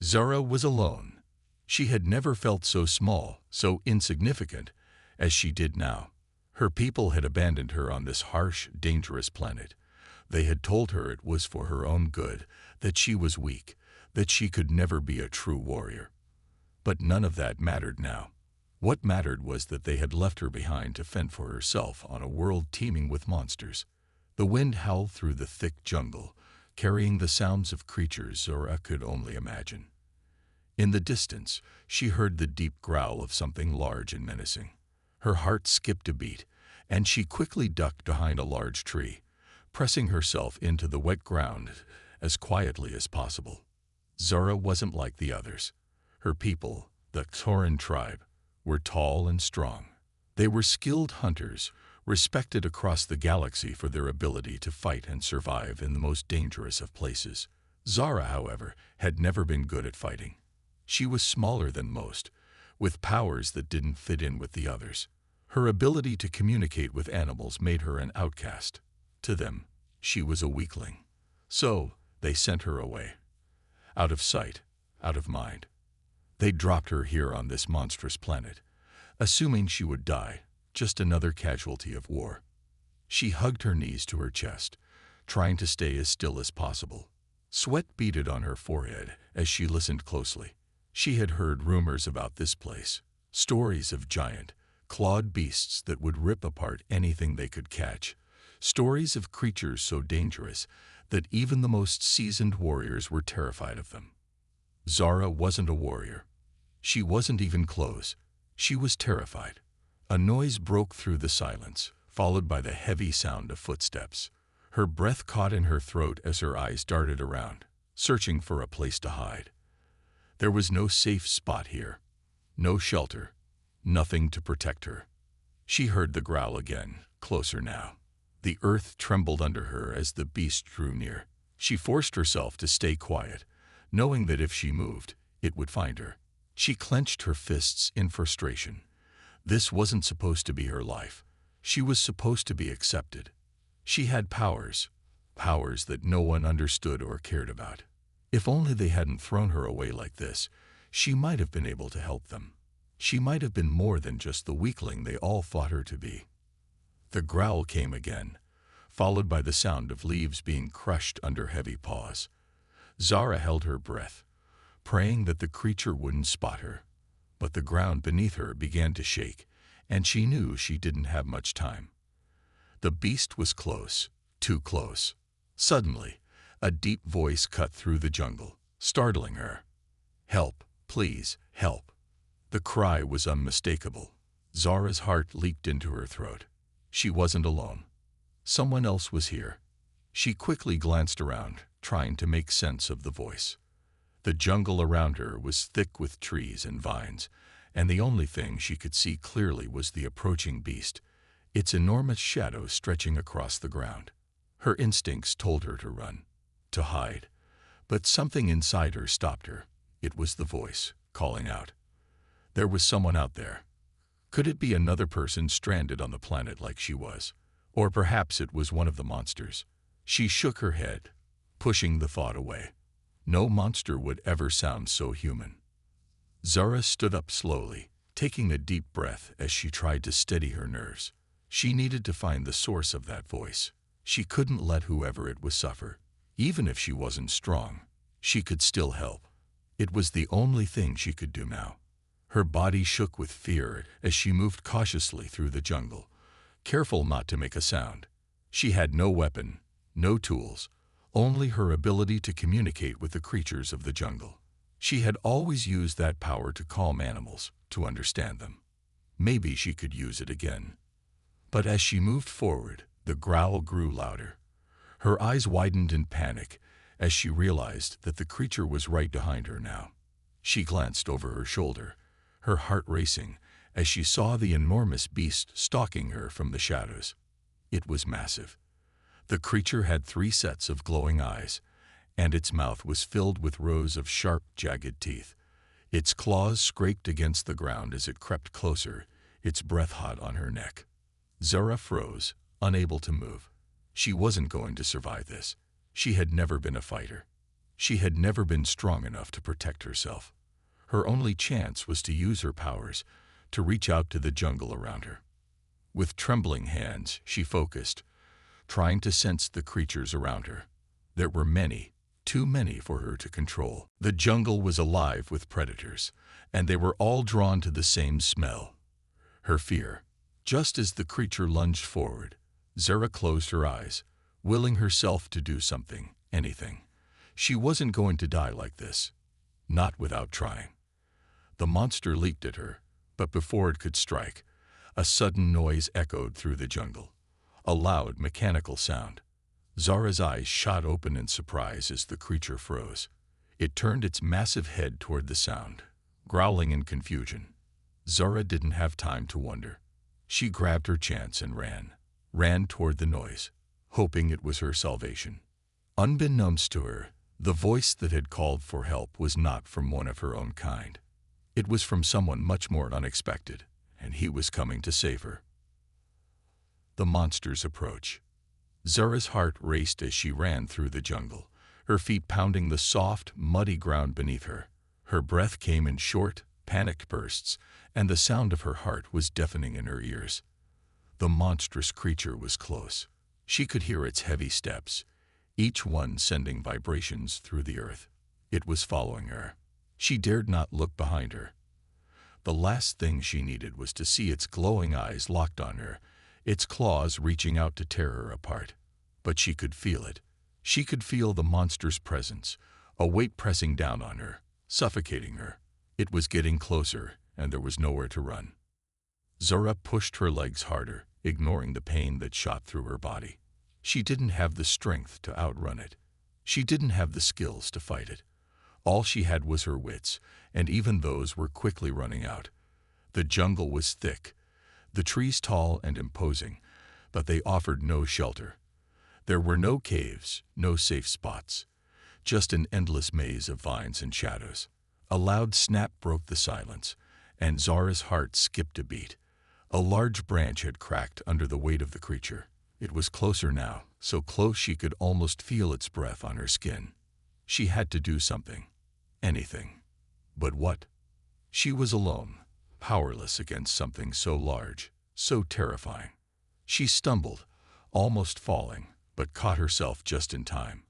Zara was alone. She had never felt so small, so insignificant, as she did now. Her people had abandoned her on this harsh, dangerous planet. They had told her it was for her own good, that she was weak, that she could never be a true warrior. But none of that mattered now. What mattered was that they had left her behind to fend for herself on a world teeming with monsters. The wind howled through the thick jungle, carrying the sounds of creatures Zora could only imagine. In the distance, she heard the deep growl of something large and menacing. Her heart skipped a beat, and she quickly ducked behind a large tree, pressing herself into the wet ground as quietly as possible. Zora wasn't like the others. Her people, the Tauran tribe, were tall and strong. They were skilled hunters, respected across the galaxy for their ability to fight and survive in the most dangerous of places. Zara, however, had never been good at fighting. She was smaller than most, with powers that didn't fit in with the others. Her ability to communicate with animals made her an outcast. To them, she was a weakling. So, they sent her away. Out of sight, out of mind. They dropped her here on this monstrous planet, assuming she would die, just another casualty of war. She hugged her knees to her chest, trying to stay as still as possible. Sweat beaded on her forehead as she listened closely. She had heard rumors about this place, stories of giant, clawed beasts that would rip apart anything they could catch, stories of creatures so dangerous that even the most seasoned warriors were terrified of them. Zara wasn't a warrior. She wasn't even close. She was terrified. A noise broke through the silence, followed by the heavy sound of footsteps. Her breath caught in her throat as her eyes darted around, searching for a place to hide. There was no safe spot here, no shelter, nothing to protect her. She heard the growl again, closer now. The earth trembled under her as the beast drew near. She forced herself to stay quiet, knowing that if she moved, it would find her. She clenched her fists in frustration. This wasn't supposed to be her life. She was supposed to be accepted. She had powers, powers that no one understood or cared about. If only they hadn't thrown her away like this, she might have been able to help them. She might have been more than just the weakling they all thought her to be. The growl came again, followed by the sound of leaves being crushed under heavy paws. Zara held her breath, praying that the creature wouldn't spot her. But the ground beneath her began to shake, and she knew she didn't have much time. The beast was close, too close. Suddenly, a deep voice cut through the jungle, startling her. "Help, please, help." The cry was unmistakable. Zara's heart leaped into her throat. She wasn't alone. Someone else was here. She quickly glanced around, trying to make sense of the voice. The jungle around her was thick with trees and vines, and the only thing she could see clearly was the approaching beast, its enormous shadow stretching across the ground. Her instincts told her to run, to hide, but something inside her stopped her. It was the voice, calling out. There was someone out there. Could it be another person stranded on the planet like she was? Or perhaps it was one of the monsters. She shook her head, pushing the thought away. No monster would ever sound so human. Zara stood up slowly, taking a deep breath as she tried to steady her nerves. She needed to find the source of that voice. She couldn't let whoever it was suffer. Even if she wasn't strong, she could still help. It was the only thing she could do now. Her body shook with fear as she moved cautiously through the jungle, careful not to make a sound. She had no weapon, no tools, only her ability to communicate with the creatures of the jungle. She had always used that power to calm animals, to understand them. Maybe she could use it again. But as she moved forward, the growl grew louder. Her eyes widened in panic as she realized that the creature was right behind her now. She glanced over her shoulder, her heart racing as she saw the enormous beast stalking her from the shadows. It was massive. The creature had 3 sets of glowing eyes, and its mouth was filled with rows of sharp, jagged teeth. Its claws scraped against the ground as it crept closer, its breath hot on her neck. Zara froze, unable to move. She wasn't going to survive this. She had never been a fighter. She had never been strong enough to protect herself. Her only chance was to use her powers, to reach out to the jungle around her. With trembling hands, she focused, trying to sense the creatures around her. There were many, too many for her to control. The jungle was alive with predators, and they were all drawn to the same smell. Her fear. Just as the creature lunged forward, Zara closed her eyes, willing herself to do something, anything. She wasn't going to die like this. Not without trying. The monster leaped at her, but before it could strike, a sudden noise echoed through the jungle. A loud, mechanical sound. Zara's eyes shot open in surprise as the creature froze. It turned its massive head toward the sound, growling in confusion. Zara didn't have time to wonder. She grabbed her chance and ran toward the noise, hoping it was her salvation. Unbeknownst to her, the voice that had called for help was not from one of her own kind. It was from someone much more unexpected, and he was coming to save her. The monster's approach. Zara's heart raced as she ran through the jungle, her feet pounding the soft, muddy ground beneath her. Her breath came in short, panicked bursts, and the sound of her heart was deafening in her ears. The monstrous creature was close. She could hear its heavy steps, each one sending vibrations through the earth. It was following her. She dared not look behind her. The last thing she needed was to see its glowing eyes locked on her, its claws reaching out to tear her apart. But she could feel it. She could feel the monster's presence, a weight pressing down on her, suffocating her. It was getting closer, and there was nowhere to run. Zara pushed her legs harder, ignoring the pain that shot through her body. She didn't have the strength to outrun it. She didn't have the skills to fight it. All she had was her wits, and even those were quickly running out. The jungle was thick, the trees tall and imposing, but they offered no shelter. There were no caves, no safe spots, just an endless maze of vines and shadows. A loud snap broke the silence, and Zara's heart skipped a beat. A large branch had cracked under the weight of the creature. It was closer now, so close she could almost feel its breath on her skin. She had to do something. Anything. But what? She was alone, powerless against something so large, so terrifying. She stumbled, almost falling, but caught herself just in time.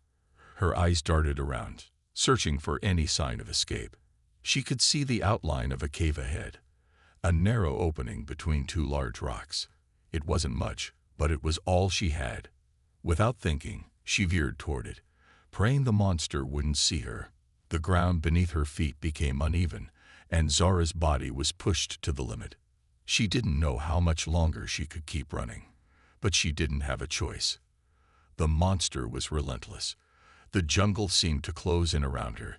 Her eyes darted around, searching for any sign of escape. She could see the outline of a cave ahead, a narrow opening between two large rocks. It wasn't much, but it was all she had. Without thinking, she veered toward it, praying the monster wouldn't see her. The ground beneath her feet became uneven, and Zara's body was pushed to the limit. She didn't know how much longer she could keep running, but she didn't have a choice. The monster was relentless. The jungle seemed to close in around her,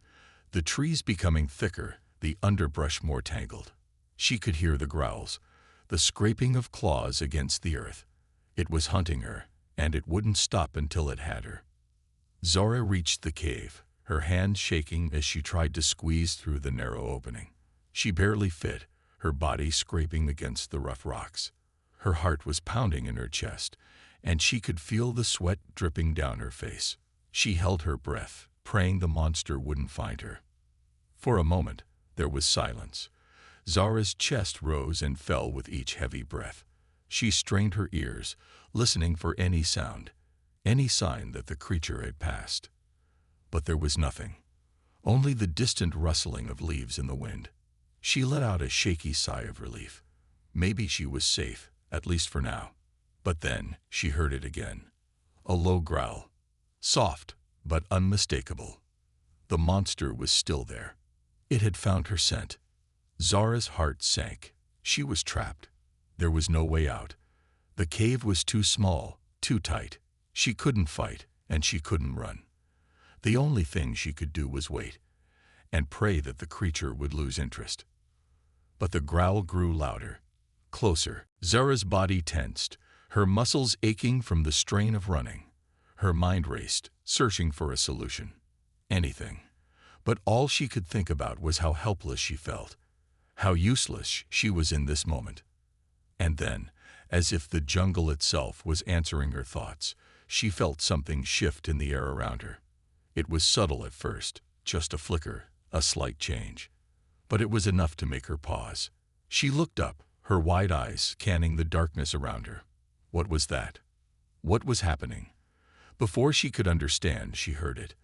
the trees becoming thicker, the underbrush more tangled. She could hear the growls, the scraping of claws against the earth. It was hunting her, and it wouldn't stop until it had her. Zara reached the cave, her hands shaking as she tried to squeeze through the narrow opening. She barely fit, her body scraping against the rough rocks. Her heart was pounding in her chest, and she could feel the sweat dripping down her face. She held her breath, praying the monster wouldn't find her. For a moment, there was silence. Zara's chest rose and fell with each heavy breath. She strained her ears, listening for any sound, any sign that the creature had passed. But there was nothing, only the distant rustling of leaves in the wind. She let out a shaky sigh of relief. Maybe she was safe, at least for now. But then she heard it again. A low growl, soft but unmistakable. The monster was still there. It had found her scent. Zara's heart sank. She was trapped. There was no way out. The cave was too small, too tight. She couldn't fight, and she couldn't run. The only thing she could do was wait, and pray that the creature would lose interest. But the growl grew louder, closer. Zara's body tensed, her muscles aching from the strain of running. Her mind raced, searching for a solution. Anything. But all she could think about was how helpless she felt, how useless she was in this moment. And then, as if the jungle itself was answering her thoughts, she felt something shift in the air around her. It was subtle at first, just a flicker, a slight change. But it was enough to make her pause. She looked up, her wide eyes scanning the darkness around her. What was that? What was happening? Before she could understand, she heard it.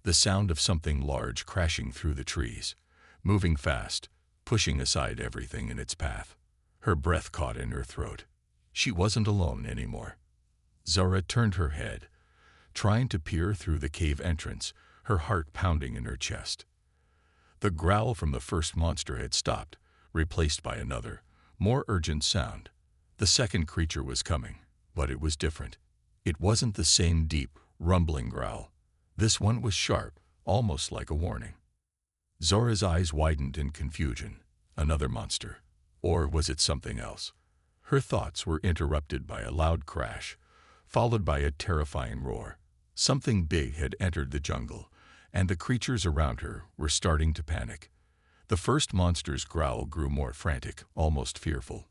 The sound of something large crashing through the trees, moving fast, pushing aside everything in its path. Her breath caught in her throat. She wasn't alone anymore. Zara turned her head, trying to peer through the cave entrance, her heart pounding in her chest. The growl from the first monster had stopped, replaced by another, more urgent sound. The second creature was coming, but it was different. It wasn't the same deep, rumbling growl. This one was sharp, almost like a warning. Zora's eyes widened in confusion. Another monster. Or was it something else? Her thoughts were interrupted by a loud crash, followed by a terrifying roar. Something big had entered the jungle, and the creatures around her were starting to panic. The first monster's growl grew more frantic, almost fearful.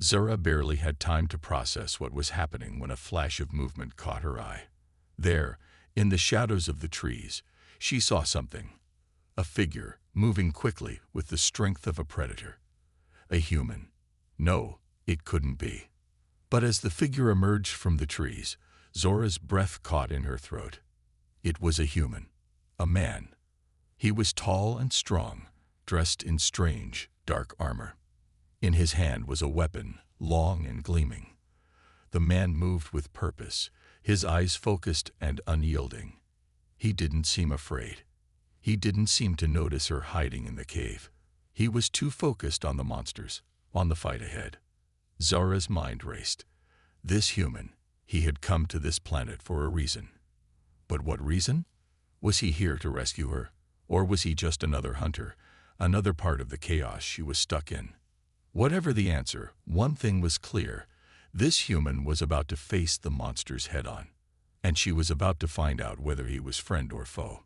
Zora barely had time to process what was happening when a flash of movement caught her eye. There, in the shadows of the trees, she saw something. A figure, moving quickly with the strength of a predator. A human. No, it couldn't be. But as the figure emerged from the trees, Zora's breath caught in her throat. It was a human. A man. He was tall and strong, dressed in strange, dark armor. In his hand was a weapon, long and gleaming. The man moved with purpose, his eyes focused and unyielding. He didn't seem afraid. He didn't seem to notice her hiding in the cave. He was too focused on the monsters, on the fight ahead. Zora's mind raced. This human, he had come to this planet for a reason. But what reason? Was he here to rescue her? Or was he just another hunter, another part of the chaos she was stuck in? Whatever the answer, one thing was clear. This human was about to face the monsters head-on, and she was about to find out whether he was friend or foe.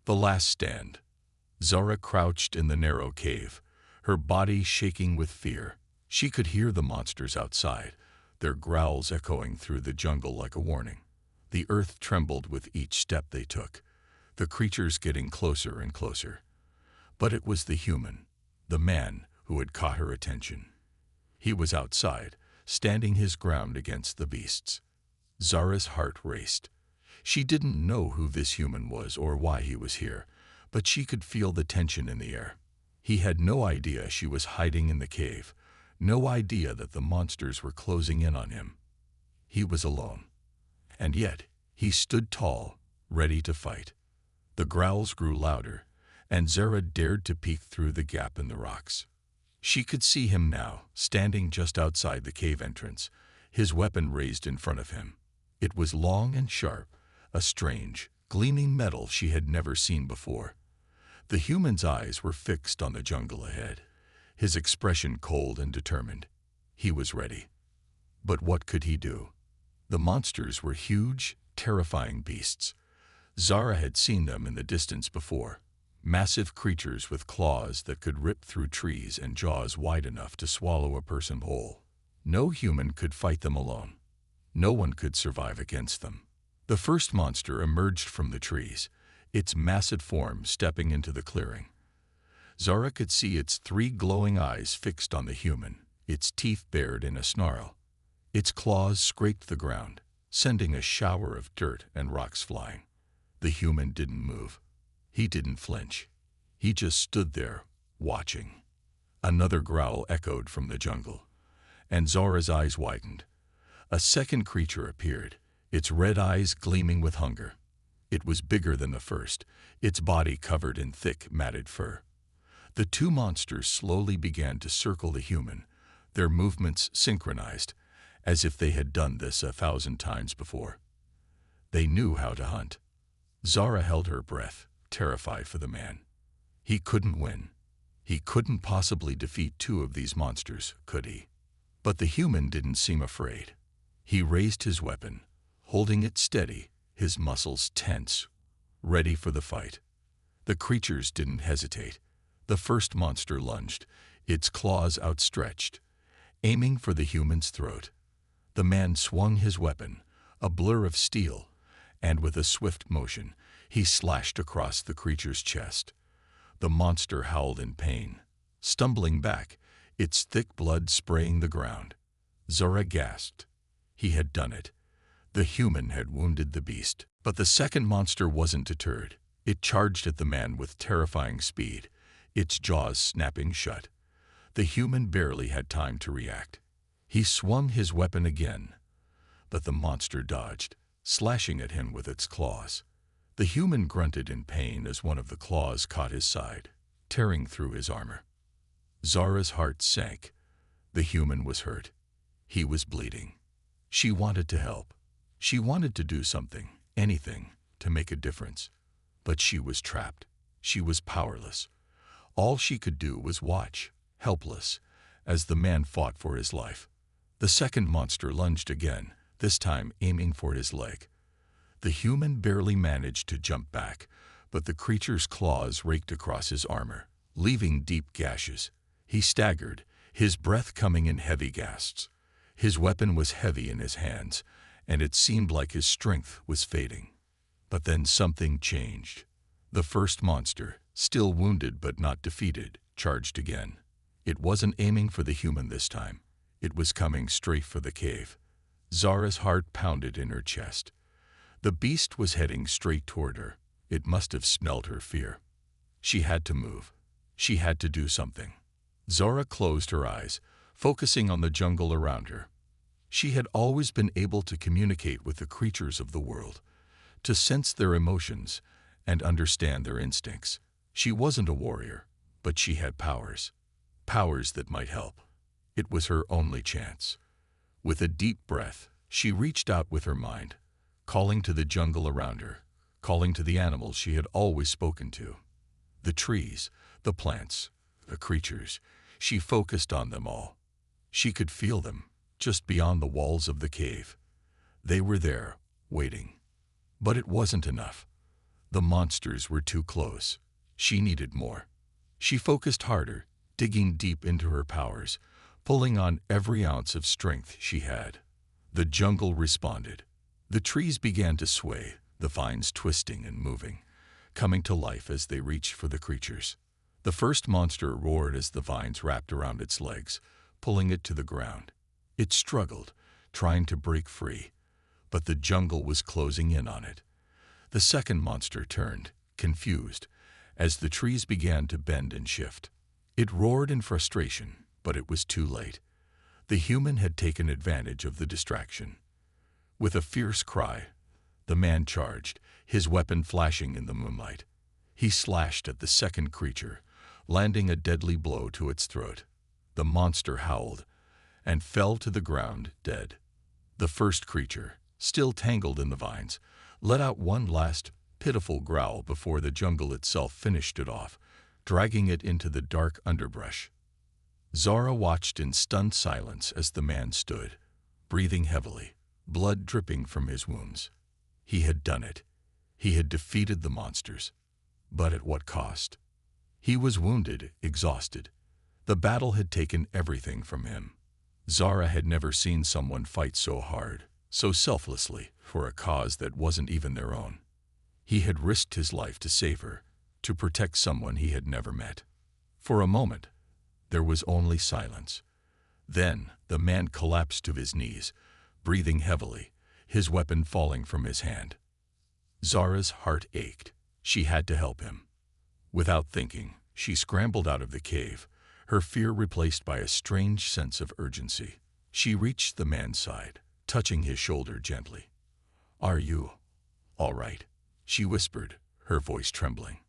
The last stand. Zora crouched in the narrow cave, her body shaking with fear. She could hear the monsters outside, their growls echoing through the jungle like a warning. The earth trembled with each step they took, the creatures getting closer and closer. But it was the human, the man, who had caught her attention. He was outside, standing his ground against the beasts. Zara's heart raced. She didn't know who this human was or why he was here, but she could feel the tension in the air. He had no idea she was hiding in the cave, no idea that the monsters were closing in on him. He was alone. And yet, he stood tall, ready to fight. The growls grew louder, and Zara dared to peek through the gap in the rocks. She could see him now, standing just outside the cave entrance, his weapon raised in front of him. It was long and sharp, a strange, gleaming metal she had never seen before. The human's eyes were fixed on the jungle ahead, his expression cold and determined. He was ready. But what could he do? The monsters were huge, terrifying beasts. Zara had seen them in the distance before. Massive creatures with claws that could rip through trees and jaws wide enough to swallow a person whole. No human could fight them alone. No one could survive against them. The first monster emerged from the trees, its massive form stepping into the clearing. Zara could see its 3 glowing eyes fixed on the human, its teeth bared in a snarl. Its claws scraped the ground, sending a shower of dirt and rocks flying. The human didn't move. He didn't flinch. He just stood there, watching. Another growl echoed from the jungle, and Zora's eyes widened. A second creature appeared, its red eyes gleaming with hunger. It was bigger than the first, its body covered in thick, matted fur. The 2 monsters slowly began to circle the human, their movements synchronized, as if they had done this 1,000 times before. They knew how to hunt. Zara held her breath, terrified for the man. He couldn't win. He couldn't possibly defeat 2 of these monsters, could he? But the human didn't seem afraid. He raised his weapon, holding it steady, his muscles tense, ready for the fight. The creatures didn't hesitate. The first monster lunged, its claws outstretched, aiming for the human's throat. The man swung his weapon, a blur of steel, and with a swift motion, he slashed across the creature's chest. The monster howled in pain, stumbling back, its thick blood spraying the ground. Zora gasped. He had done it. The human had wounded the beast. But the second monster wasn't deterred. It charged at the man with terrifying speed, its jaws snapping shut. The human barely had time to react. He swung his weapon again, but the monster dodged, slashing at him with its claws. The human grunted in pain as one of the claws caught his side, tearing through his armor. Zora's heart sank. The human was hurt. He was bleeding. She wanted to help. She wanted to do something, anything, to make a difference. But she was trapped. She was powerless. All she could do was watch, helpless, as the man fought for his life. The second monster lunged again, this time aiming for his leg. The human barely managed to jump back, but the creature's claws raked across his armor, leaving deep gashes. He staggered, his breath coming in heavy gasps. His weapon was heavy in his hands, and it seemed like his strength was fading. But then something changed. The first monster, still wounded but not defeated, charged again. It wasn't aiming for the human this time. It was coming straight for the cave. Zora's heart pounded in her chest. The beast was heading straight toward her. It must have smelled her fear. She had to move. She had to do something. Zora closed her eyes, focusing on the jungle around her. She had always been able to communicate with the creatures of the world, to sense their emotions and understand their instincts. She wasn't a warrior, but she had powers. Powers that might help. It was her only chance. With a deep breath, she reached out with her mind, calling to the jungle around her, calling to the animals she had always spoken to. The trees, the plants, the creatures. She focused on them all. She could feel them, just beyond the walls of the cave. They were there, waiting. But it wasn't enough. The monsters were too close. She needed more. She focused harder, digging deep into her powers, pulling on every ounce of strength she had. The jungle responded. The trees began to sway, the vines twisting and moving, coming to life as they reached for the creatures. The first monster roared as the vines wrapped around its legs, pulling it to the ground. It struggled, trying to break free, but the jungle was closing in on it. The second monster turned, confused, as the trees began to bend and shift. It roared in frustration, but it was too late. The human had taken advantage of the distraction. With a fierce cry, the man charged, his weapon flashing in the moonlight. He slashed at the second creature, landing a deadly blow to its throat. The monster howled and fell to the ground dead. The first creature, still tangled in the vines, let out one last pitiful growl before the jungle itself finished it off, dragging it into the dark underbrush. Zora watched in stunned silence as the man stood, breathing heavily, blood dripping from his wounds. He had done it. He had defeated the monsters. But at what cost? He was wounded, exhausted. The battle had taken everything from him. Zora had never seen someone fight so hard, so selflessly, for a cause that wasn't even their own. He had risked his life to save her, to protect someone he had never met. For a moment, there was only silence. Then the man collapsed to his knees, breathing heavily, his weapon falling from his hand. Zora's heart ached. She had to help him. Without thinking, she scrambled out of the cave, her fear replaced by a strange sense of urgency. She reached the man's side, touching his shoulder gently. "Are you all right?" she whispered, her voice trembling.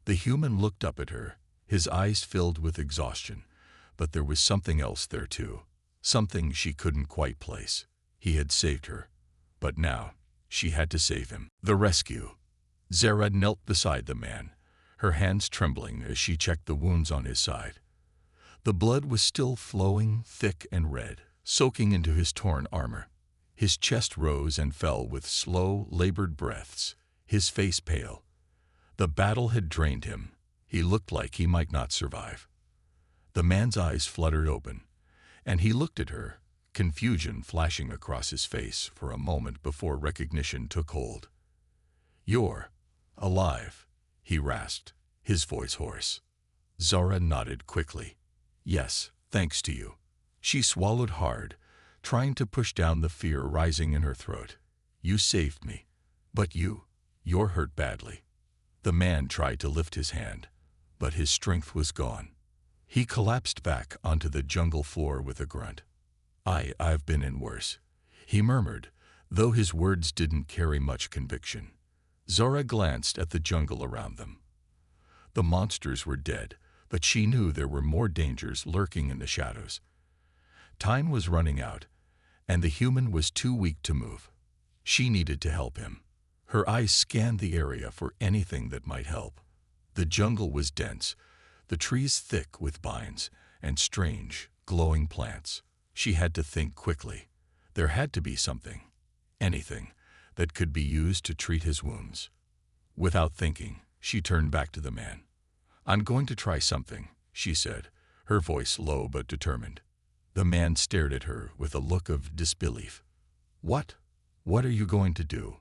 The human looked up at her, his eyes filled with exhaustion, but there was something else there too, something she couldn't quite place. He had saved her, but now she had to save him. The rescue. Zora knelt beside the man, her hands trembling as she checked the wounds on his side. The blood was still flowing, thick and red, soaking into his torn armor. His chest rose and fell with slow, labored breaths, his face pale. The battle had drained him. He looked like he might not survive. The man's eyes fluttered open, and he looked at her, confusion flashing across his face for a moment before recognition took hold. "You're alive," he rasped, his voice hoarse. Zara nodded quickly. "Yes, thanks to you." She swallowed hard, trying to push down the fear rising in her throat. "You saved me. But you're hurt badly." The man tried to lift his hand, but his strength was gone. He collapsed back onto the jungle floor with a grunt. I've been in worse," he murmured, though his words didn't carry much conviction. Zara glanced at the jungle around them. The monsters were dead, but she knew there were more dangers lurking in the shadows. Time was running out, and the human was too weak to move. She needed to help him. Her eyes scanned the area for anything that might help. The jungle was dense, the trees thick with vines and strange, glowing plants. She had to think quickly. There had to be something, anything, that could be used to treat his wounds. Without thinking, she turned back to the man. "I'm going to try something," she said, her voice low but determined. The man stared at her with a look of disbelief. "What? What are you going to do?"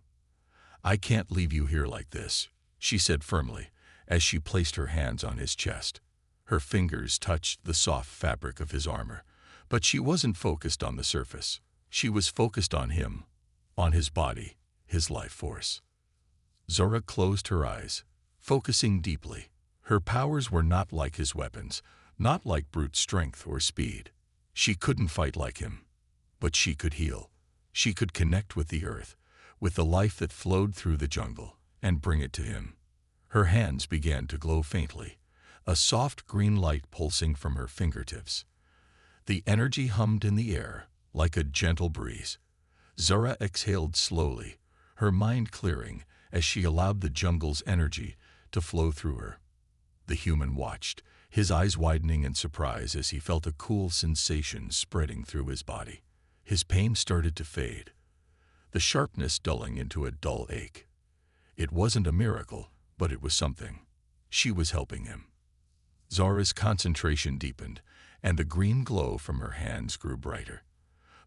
"I can't leave you here like this," she said firmly, as she placed her hands on his chest. Her fingers touched the soft fabric of his armor, but she wasn't focused on the surface. She was focused on him, on his body, his life force. Zara closed her eyes, focusing deeply. Her powers were not like his weapons, not like brute strength or speed. She couldn't fight like him, but she could heal. She could connect with the earth, with the life that flowed through the jungle, and bring it to him. Her hands began to glow faintly, a soft green light pulsing from her fingertips. The energy hummed in the air, like a gentle breeze. Zara exhaled slowly, her mind clearing as she allowed the jungle's energy to flow through her. The human watched, his eyes widening in surprise as he felt a cool sensation spreading through his body. His pain started to fade, the sharpness dulling into a dull ache. It wasn't a miracle, but it was something. She was helping him. Zara's concentration deepened, and the green glow from her hands grew brighter.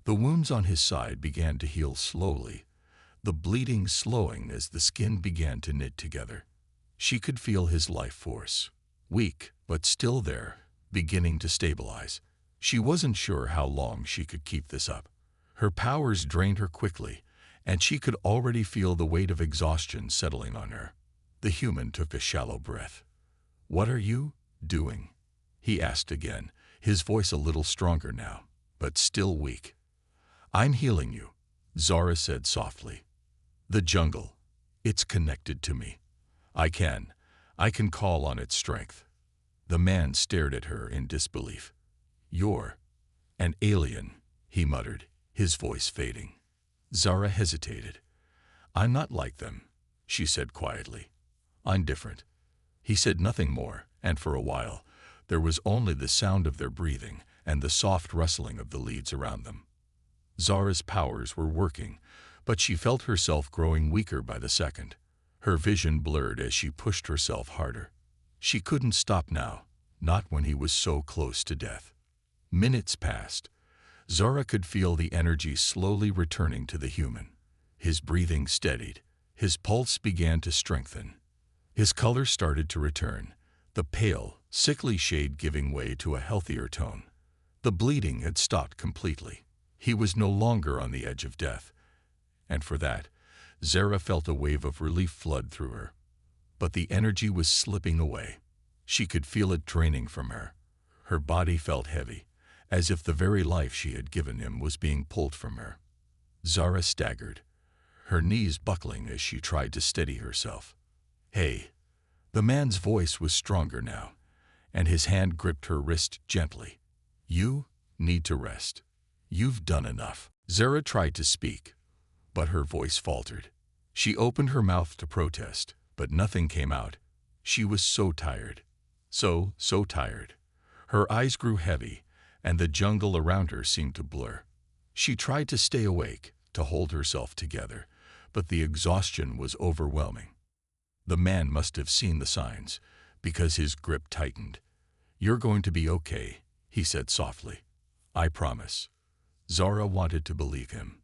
The wounds on his side began to heal slowly, the bleeding slowing as the skin began to knit together. She could feel his life force, weak but still there, beginning to stabilize. She wasn't sure how long she could keep this up. Her powers drained her quickly, and she could already feel the weight of exhaustion settling on her. The human took a shallow breath. "What are you doing?" he asked again, his voice a little stronger now, but still weak. "I'm healing you," Zara said softly. "The jungle, it's connected to me. I can call on its strength." The man stared at her in disbelief. "You're an alien," he muttered, his voice fading. Zara hesitated. "I'm not like them," she said quietly. "I'm different." He said nothing more, and for a while, there was only the sound of their breathing and the soft rustling of the leaves around them. Zara's powers were working, but she felt herself growing weaker by the second. Her vision blurred as she pushed herself harder. She couldn't stop now, not when he was so close to death. Minutes passed. Zara could feel the energy slowly returning to the human. His breathing steadied. His pulse began to strengthen. His color started to return, the pale, sickly shade giving way to a healthier tone. The bleeding had stopped completely. He was no longer on the edge of death. And for that, Zara felt a wave of relief flood through her. But the energy was slipping away. She could feel it draining from her. Her body felt heavy, as if the very life she had given him was being pulled from her. Zara staggered, her knees buckling as she tried to steady herself. "Hey." The man's voice was stronger now, and his hand gripped her wrist gently. "You need to rest. You've done enough." Zara tried to speak, but her voice faltered. She opened her mouth to protest, but nothing came out. She was so tired. So tired. Her eyes grew heavy, and the jungle around her seemed to blur. She tried to stay awake, to hold herself together, but the exhaustion was overwhelming. The man must have seen the signs, because his grip tightened. "You're going to be okay," he said softly. "I promise." Zara wanted to believe him.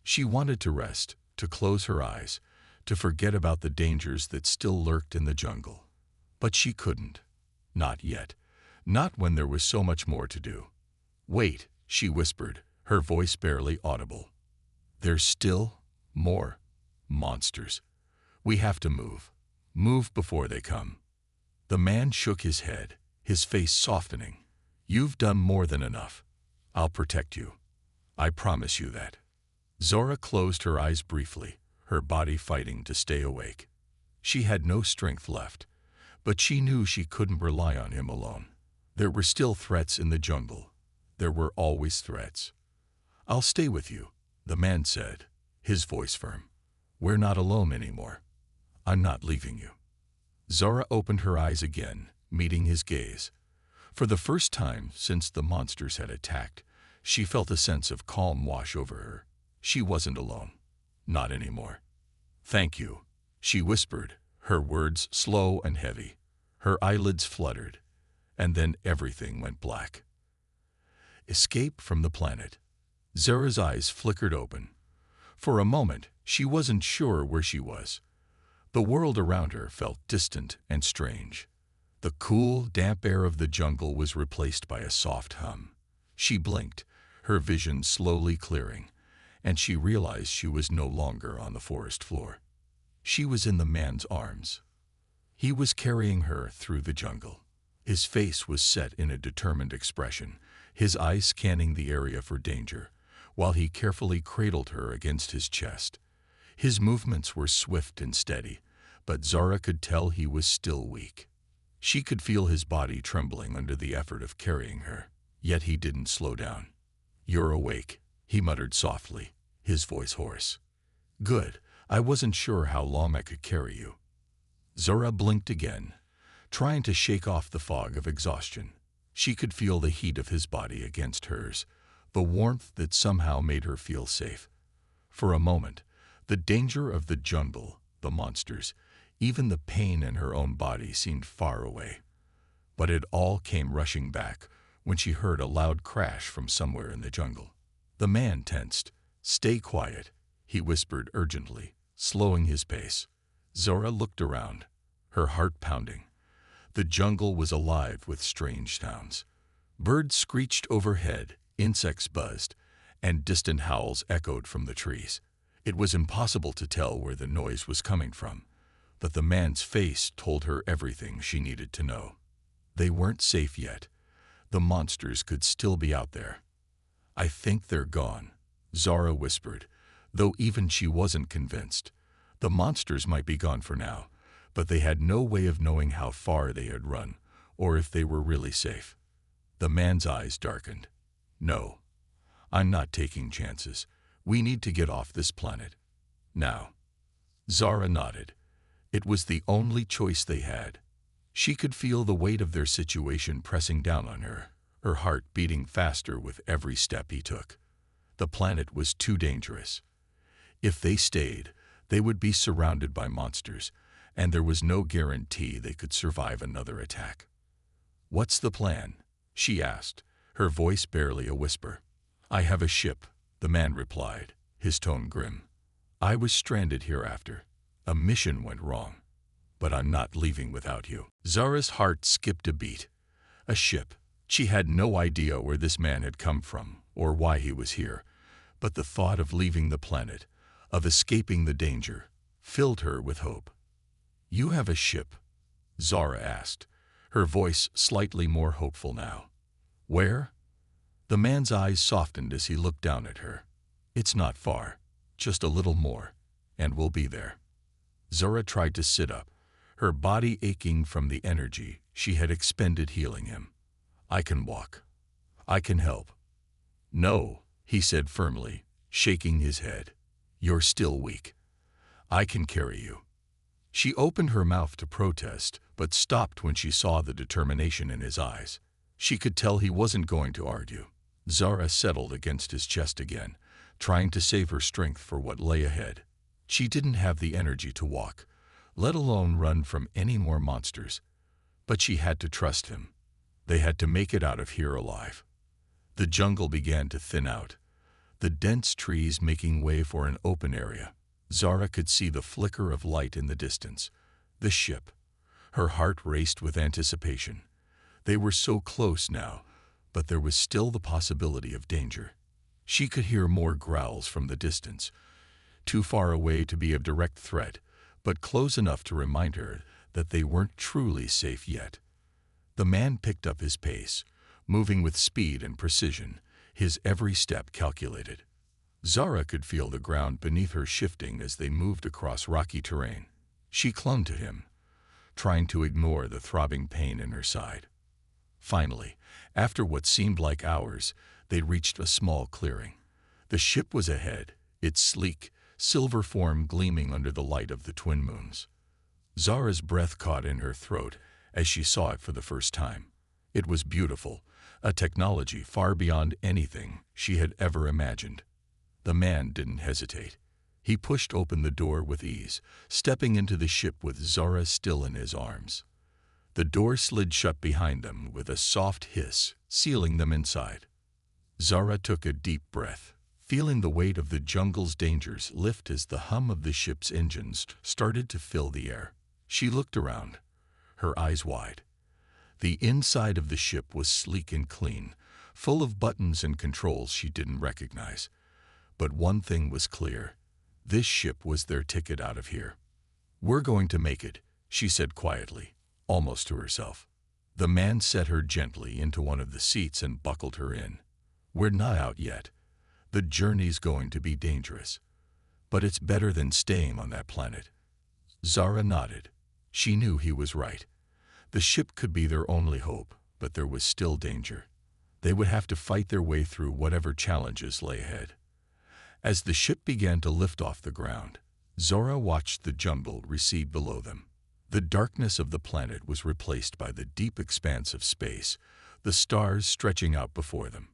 She wanted to rest, to close her eyes, to forget about the dangers that still lurked in the jungle. But she couldn't. Not yet. Not when there was so much more to do. "Wait," she whispered, her voice barely audible. "There's still more monsters. We have to move. Move before they come." The man shook his head, his face softening. "You've done more than enough. I'll protect you. I promise you that." Zora closed her eyes briefly, her body fighting to stay awake. She had no strength left, but she knew she couldn't rely on him alone. There were still threats in the jungle. There were always threats. "I'll stay with you," the man said, his voice firm. "We're not alone anymore. I'm not leaving you." Zora opened her eyes again, meeting his gaze. For the first time since the monsters had attacked, she felt a sense of calm wash over her. She wasn't alone. Not anymore. "Thank you," she whispered, her words slow and heavy. Her eyelids fluttered, and then everything went black. Escape from the planet. Zora's eyes flickered open. For a moment, she wasn't sure where she was. The world around her felt distant and strange. The cool, damp air of the jungle was replaced by a soft hum. She blinked, her vision slowly clearing, and she realized she was no longer on the forest floor. She was in the man's arms. He was carrying her through the jungle. His face was set in a determined expression, his eyes scanning the area for danger, while he carefully cradled her against his chest. His movements were swift and steady, but Zora could tell he was still weak. She could feel his body trembling under the effort of carrying her, yet he didn't slow down. "You're awake," he muttered softly, his voice hoarse. "Good. I wasn't sure how long I could carry you." Zora blinked again, trying to shake off the fog of exhaustion. She could feel the heat of his body against hers, the warmth that somehow made her feel safe. For a moment, the danger of the jungle, the monsters, even the pain in her own body seemed far away. But it all came rushing back when she heard a loud crash from somewhere in the jungle. The man tensed. "Stay quiet," he whispered urgently, slowing his pace. Zora looked around, her heart pounding. The jungle was alive with strange sounds. Birds screeched overhead, insects buzzed, and distant howls echoed from the trees. It was impossible to tell where the noise was coming from, but the man's face told her everything she needed to know. They weren't safe yet. The monsters could still be out there. "I think they're gone," Zora whispered, though even she wasn't convinced. The monsters might be gone for now, but they had no way of knowing how far they had run, or if they were really safe. The man's eyes darkened. "No, I'm not taking chances. We need to get off this planet. Now." Zara nodded. It was the only choice they had. She could feel the weight of their situation pressing down on her, her heart beating faster with every step he took. The planet was too dangerous. If they stayed, they would be surrounded by monsters, and there was no guarantee they could survive another attack. "What's the plan?" she asked, her voice barely a whisper. "I have a ship," the man replied, his tone grim. "I was stranded here after. A mission went wrong. But I'm not leaving without you." Zara's heart skipped a beat. A ship. She had no idea where this man had come from or why he was here, but the thought of leaving the planet, of escaping the danger, filled her with hope. "You have a ship?" Zara asked, her voice slightly more hopeful now. "Where?" The man's eyes softened as he looked down at her. "It's not far, just a little more, and we'll be there." Zora tried to sit up, her body aching from the energy she had expended healing him. "I can walk. I can help." "No," he said firmly, shaking his head. "You're still weak. I can carry you." She opened her mouth to protest, but stopped when she saw the determination in his eyes. She could tell he wasn't going to argue. Zara settled against his chest again, trying to save her strength for what lay ahead. She didn't have the energy to walk, let alone run from any more monsters. But she had to trust him. They had to make it out of here alive. The jungle began to thin out, the dense trees making way for an open area. Zara could see the flicker of light in the distance. The ship. Her heart raced with anticipation. They were so close now, but there was still the possibility of danger. She could hear more growls from the distance, too far away to be a direct threat, but close enough to remind her that they weren't truly safe yet. The man picked up his pace, moving with speed and precision, his every step calculated. Zara could feel the ground beneath her shifting as they moved across rocky terrain. She clung to him, trying to ignore the throbbing pain in her side. Finally, after what seemed like hours, they reached a small clearing. The ship was ahead, its sleek, silver form gleaming under the light of the twin moons. Zara's breath caught in her throat as she saw it for the first time. It was beautiful, a technology far beyond anything she had ever imagined. The man didn't hesitate. He pushed open the door with ease, stepping into the ship with Zara still in his arms. The door slid shut behind them with a soft hiss, sealing them inside. Zara took a deep breath, feeling the weight of the jungle's dangers lift as the hum of the ship's engines started to fill the air. She looked around, her eyes wide. The inside of the ship was sleek and clean, full of buttons and controls she didn't recognize. But one thing was clear. This ship was their ticket out of here. "We're going to make it," she said quietly, almost to herself. The man set her gently into one of the seats and buckled her in. "We're not out yet. The journey's going to be dangerous. But it's better than staying on that planet." Zara nodded. She knew he was right. The ship could be their only hope, but there was still danger. They would have to fight their way through whatever challenges lay ahead. As the ship began to lift off the ground, Zara watched the jungle recede below them. The darkness of the planet was replaced by the deep expanse of space, the stars stretching out before them.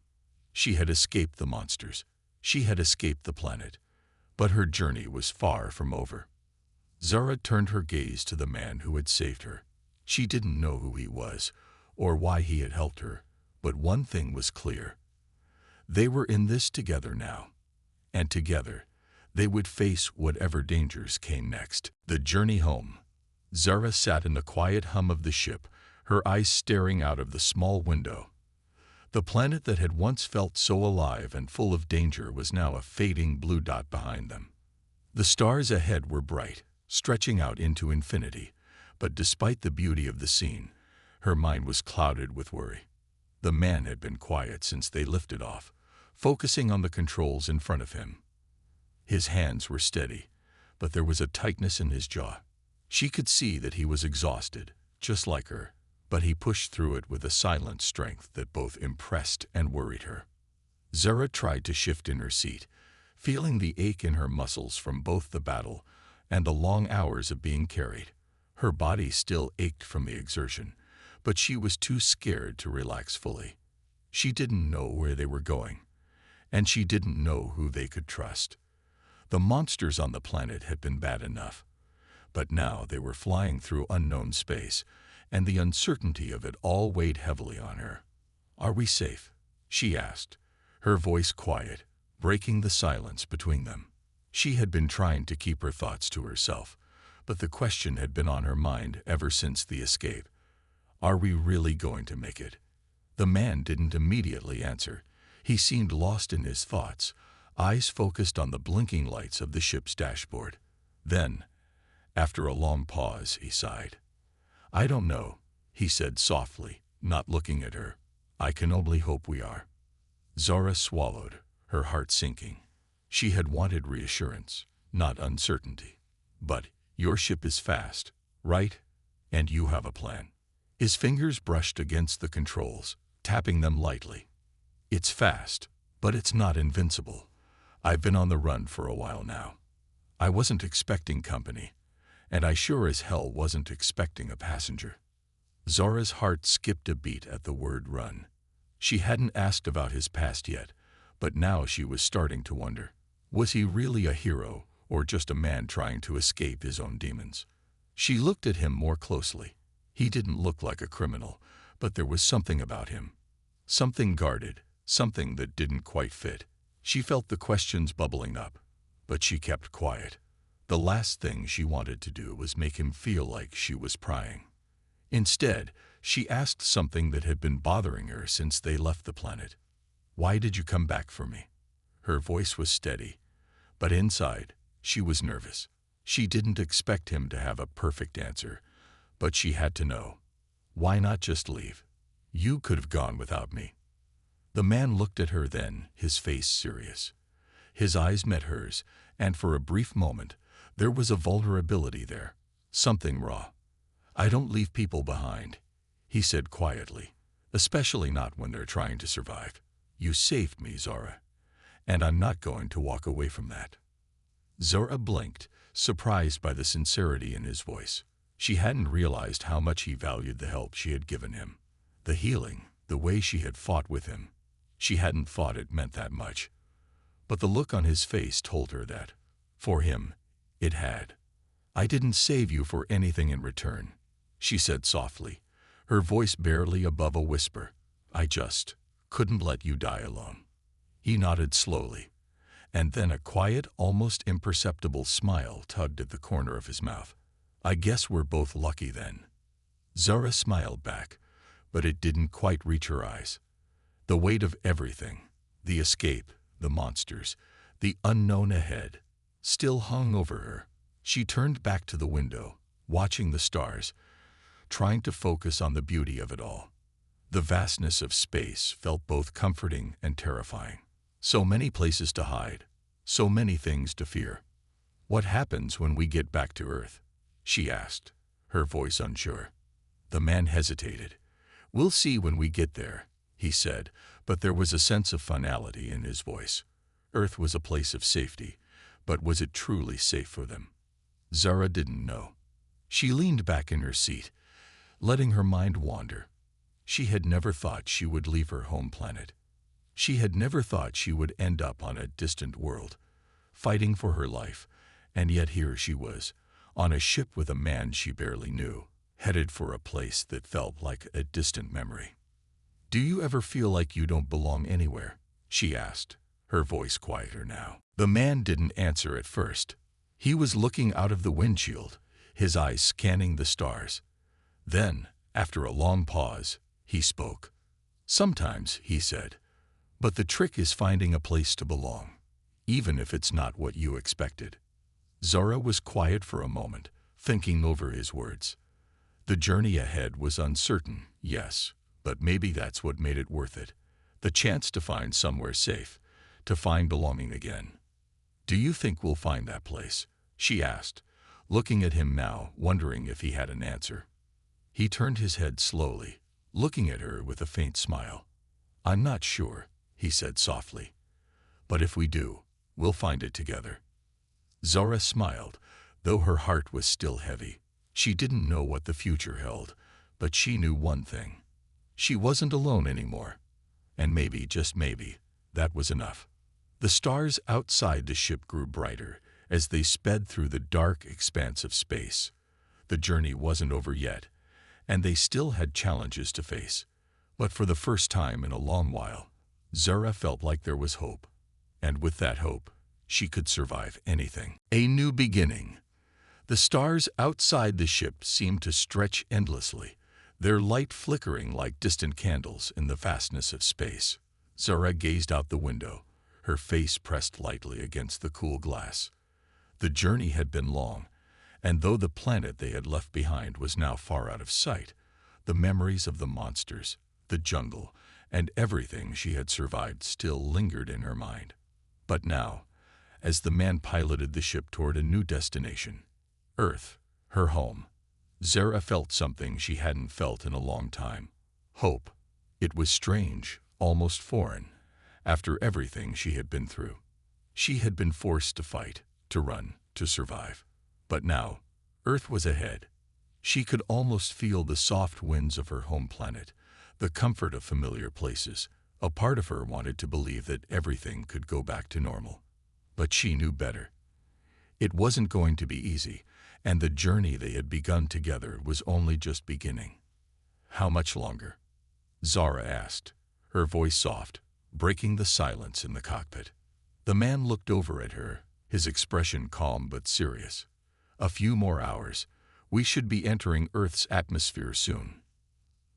She had escaped the monsters. She had escaped the planet. But her journey was far from over. Zara turned her gaze to the man who had saved her. She didn't know who he was, or why he had helped her, but one thing was clear. They were in this together now. And together, they would face whatever dangers came next. The journey home. Zara sat in the quiet hum of the ship, her eyes staring out of the small window. The planet that had once felt so alive and full of danger was now a fading blue dot behind them. The stars ahead were bright, stretching out into infinity, but despite the beauty of the scene, her mind was clouded with worry. The man had been quiet since they lifted off, focusing on the controls in front of him. His hands were steady, but there was a tightness in his jaw. She could see that he was exhausted, just like her, but he pushed through it with a silent strength that both impressed and worried her. Zara tried to shift in her seat, feeling the ache in her muscles from both the battle and the long hours of being carried. Her body still ached from the exertion, but she was too scared to relax fully. She didn't know where they were going, and she didn't know who they could trust. The monsters on the planet had been bad enough, but now they were flying through unknown space, and the uncertainty of it all weighed heavily on her. "Are we safe?" she asked, her voice quiet, breaking the silence between them. She had been trying to keep her thoughts to herself, but the question had been on her mind ever since the escape. "Are we really going to make it?" The man didn't immediately answer. He seemed lost in his thoughts, eyes focused on the blinking lights of the ship's dashboard. Then, after a long pause, he sighed. "I don't know," he said softly, not looking at her. "I can only hope we are." Zara swallowed, her heart sinking. She had wanted reassurance, not uncertainty. "But your ship is fast, right? And you have a plan." His fingers brushed against the controls, tapping them lightly. "It's fast, but it's not invincible. I've been on the run for a while now. I wasn't expecting company, and I sure as hell wasn't expecting a passenger." Zara's heart skipped a beat at the word run. She hadn't asked about his past yet, but now she was starting to wonder. Was he really a hero, or just a man trying to escape his own demons? She looked at him more closely. He didn't look like a criminal, but there was something about him. Something guarded, something that didn't quite fit. She felt the questions bubbling up, but she kept quiet. The last thing she wanted to do was make him feel like she was prying. Instead, she asked something that had been bothering her since they left the planet. "Why did you come back for me?" Her voice was steady, but inside, she was nervous. She didn't expect him to have a perfect answer, but she had to know. "Why not just leave? You could have gone without me." The man looked at her then, his face serious. His eyes met hers, and for a brief moment, there was a vulnerability there, something raw. "I don't leave people behind," he said quietly, "especially not when they're trying to survive. You saved me, Zara, and I'm not going to walk away from that." Zara blinked, surprised by the sincerity in his voice. She hadn't realized how much he valued the help she had given him, the healing, the way she had fought with him. She hadn't thought it meant that much. But the look on his face told her that, for him, it had. "I didn't save you for anything in return," she said softly, her voice barely above a whisper. "I just couldn't let you die alone." He nodded slowly, and then a quiet, almost imperceptible smile tugged at the corner of his mouth. "I guess we're both lucky then." Zara smiled back, but it didn't quite reach her eyes. The weight of everything, the escape, the monsters, the unknown ahead, still hung over her. She turned back to the window, watching the stars, trying to focus on the beauty of it all. The vastness of space felt both comforting and terrifying. So many places to hide, so many things to fear. "What happens when we get back to Earth?" she asked, her voice unsure. The man hesitated. "We'll see when we get there," he said, but there was a sense of finality in his voice. Earth was a place of safety, but was it truly safe for them? Zara didn't know. She leaned back in her seat, letting her mind wander. She had never thought she would leave her home planet. She had never thought she would end up on a distant world, fighting for her life, and yet here she was, on a ship with a man she barely knew, headed for a place that felt like a distant memory. "Do you ever feel like you don't belong anywhere?" she asked, her voice quieter now. The man didn't answer at first. He was looking out of the windshield, his eyes scanning the stars. Then, after a long pause, he spoke. "Sometimes," he said, "but the trick is finding a place to belong, even if it's not what you expected." Zara was quiet for a moment, thinking over his words. The journey ahead was uncertain, yes, but maybe that's what made it worth it. The chance to find somewhere safe, to find belonging again. "Do you think we'll find that place?" she asked, looking at him now, wondering if he had an answer. He turned his head slowly, looking at her with a faint smile. "I'm not sure," he said softly. "But if we do, we'll find it together." Zara smiled, though her heart was still heavy. She didn't know what the future held, but she knew one thing. She wasn't alone anymore. And maybe, just maybe, that was enough. The stars outside the ship grew brighter as they sped through the dark expanse of space. The journey wasn't over yet, and they still had challenges to face. But for the first time in a long while, Zara felt like there was hope. And with that hope, she could survive anything. A new beginning. The stars outside the ship seemed to stretch endlessly, their light flickering like distant candles in the vastness of space. Zara gazed out the window, her face pressed lightly against the cool glass. The journey had been long, and though the planet they had left behind was now far out of sight, the memories of the monsters, the jungle, and everything she had survived still lingered in her mind. But now, as the man piloted the ship toward a new destination, Earth, her home, Zara felt something she hadn't felt in a long time. Hope. It was strange, almost foreign, after everything she had been through. She had been forced to fight, to run, to survive. But now, Earth was ahead. She could almost feel the soft winds of her home planet, the comfort of familiar places. A part of her wanted to believe that everything could go back to normal. But she knew better. It wasn't going to be easy, and the journey they had begun together was only just beginning. "How much longer?" Zara asked, her voice soft, breaking the silence in the cockpit. The man looked over at her, his expression calm but serious. "A few more hours. We should be entering Earth's atmosphere soon."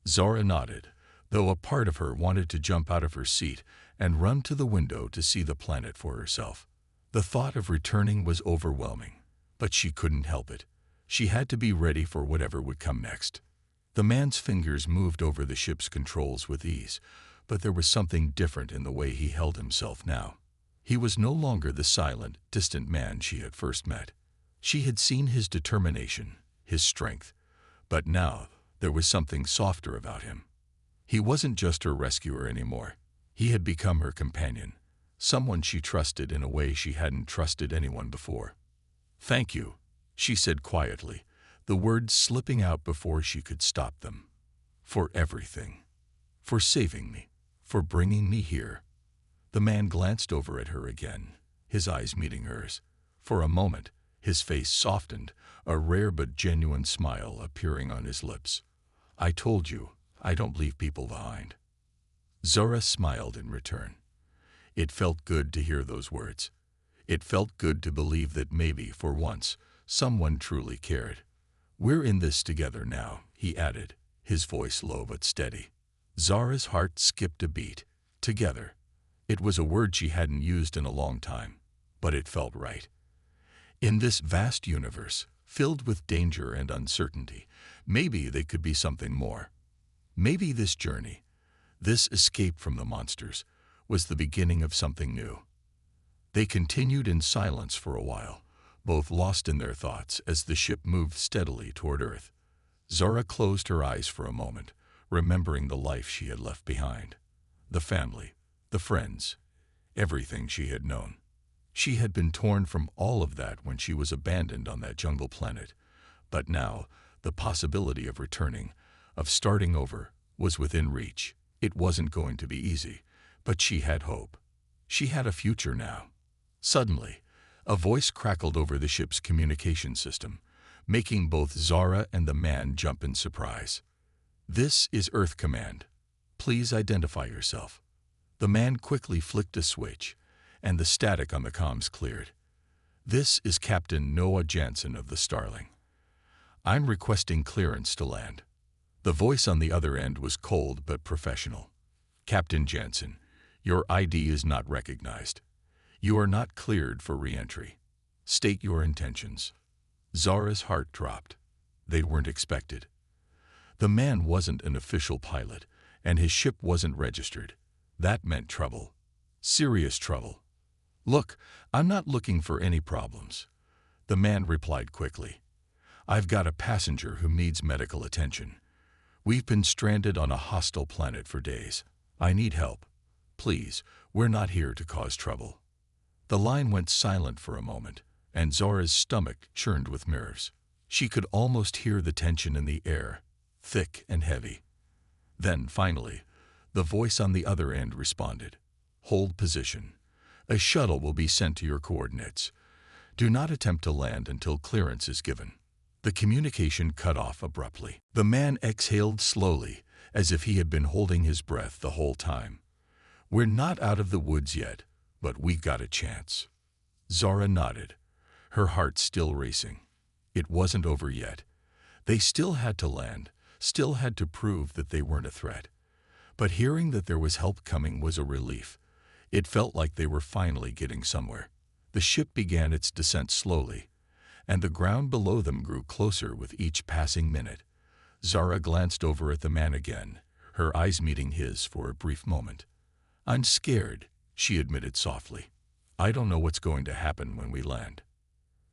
Zara nodded, though a part of her wanted to jump out of her seat and run to the window to see the planet for herself. The thought of returning was overwhelming, but she couldn't help it. She had to be ready for whatever would come next. The man's fingers moved over the ship's controls with ease, but there was something different in the way he held himself now. He was no longer the silent, distant man she had first met. She had seen his determination, his strength, but now there was something softer about him. He wasn't just her rescuer anymore. He had become her companion, someone she trusted in a way she hadn't trusted anyone before. "Thank you," she said quietly, the words slipping out before she could stop them. "For everything. For saving me. For bringing me here." The man glanced over at her again, his eyes meeting hers. For a moment, his face softened, a rare but genuine smile appearing on his lips. "I told you, I don't leave people behind." Zara smiled in return. It felt good to hear those words. It felt good to believe that maybe, for once, someone truly cared. "We're in this together now," he added, his voice low but steady. Zara's heart skipped a beat. Together. It was a word she hadn't used in a long time, but it felt right. In this vast universe, filled with danger and uncertainty, maybe they could be something more. Maybe this journey, this escape from the monsters, was the beginning of something new. They continued in silence for a while, both lost in their thoughts as the ship moved steadily toward Earth. Zara closed her eyes for a moment, remembering the life she had left behind. The family, the friends, everything she had known. She had been torn from all of that when she was abandoned on that jungle planet. But now, the possibility of returning, of starting over, was within reach. It wasn't going to be easy, but she had hope. She had a future now. Suddenly, a voice crackled over the ship's communication system, making both Zara and the man jump in surprise. "This is Earth Command. Please identify yourself." The man quickly flicked a switch, and the static on the comms cleared. "This is Captain Noah Jansen of the Starling. I'm requesting clearance to land." The voice on the other end was cold but professional. "Captain Jansen, your ID is not recognized. You are not cleared for re-entry. State your intentions." Zara's heart dropped. They weren't expected. The man wasn't an official pilot, and his ship wasn't registered. That meant trouble. Serious trouble. "Look, I'm not looking for any problems," the man replied quickly. "I've got a passenger who needs medical attention. We've been stranded on a hostile planet for days. I need help. Please, we're not here to cause trouble." The line went silent for a moment, and Zara's stomach churned with nerves. She could almost hear the tension in the air, thick and heavy. Then, finally, the voice on the other end responded. "Hold position. A shuttle will be sent to your coordinates. Do not attempt to land until clearance is given." The communication cut off abruptly. The man exhaled slowly, as if he had been holding his breath the whole time. "We're not out of the woods yet, but we got a chance." Zara nodded, her heart still racing. It wasn't over yet. They still had to land, still had to prove that they weren't a threat. But hearing that there was help coming was a relief. It felt like they were finally getting somewhere. The ship began its descent slowly, and the ground below them grew closer with each passing minute. Zara glanced over at the man again, her eyes meeting his for a brief moment. "I'm scared," she admitted softly. "I don't know what's going to happen when we land."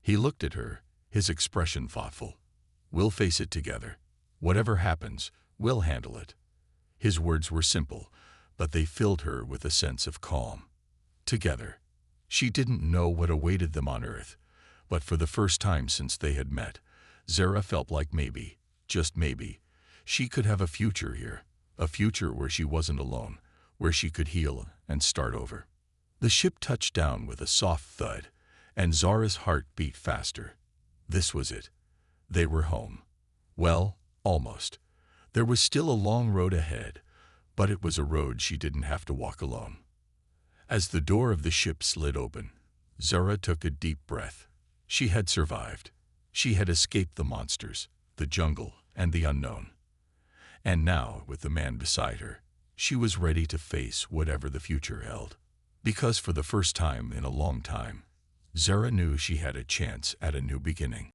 He looked at her, his expression thoughtful. "We'll face it together. Whatever happens, we'll handle it." His words were simple, but they filled her with a sense of calm. Together. She didn't know what awaited them on Earth, but for the first time since they had met, Zara felt like maybe, just maybe, she could have a future here, a future where she wasn't alone, where she could heal and start over. The ship touched down with a soft thud, and Zara's heart beat faster. This was it. They were home. Well, almost. There was still a long road ahead, but it was a road she didn't have to walk alone. As the door of the ship slid open, Zara took a deep breath. She had survived. She had escaped the monsters, the jungle, and the unknown. And now, with the man beside her, she was ready to face whatever the future held. Because for the first time in a long time, Zara knew she had a chance at a new beginning.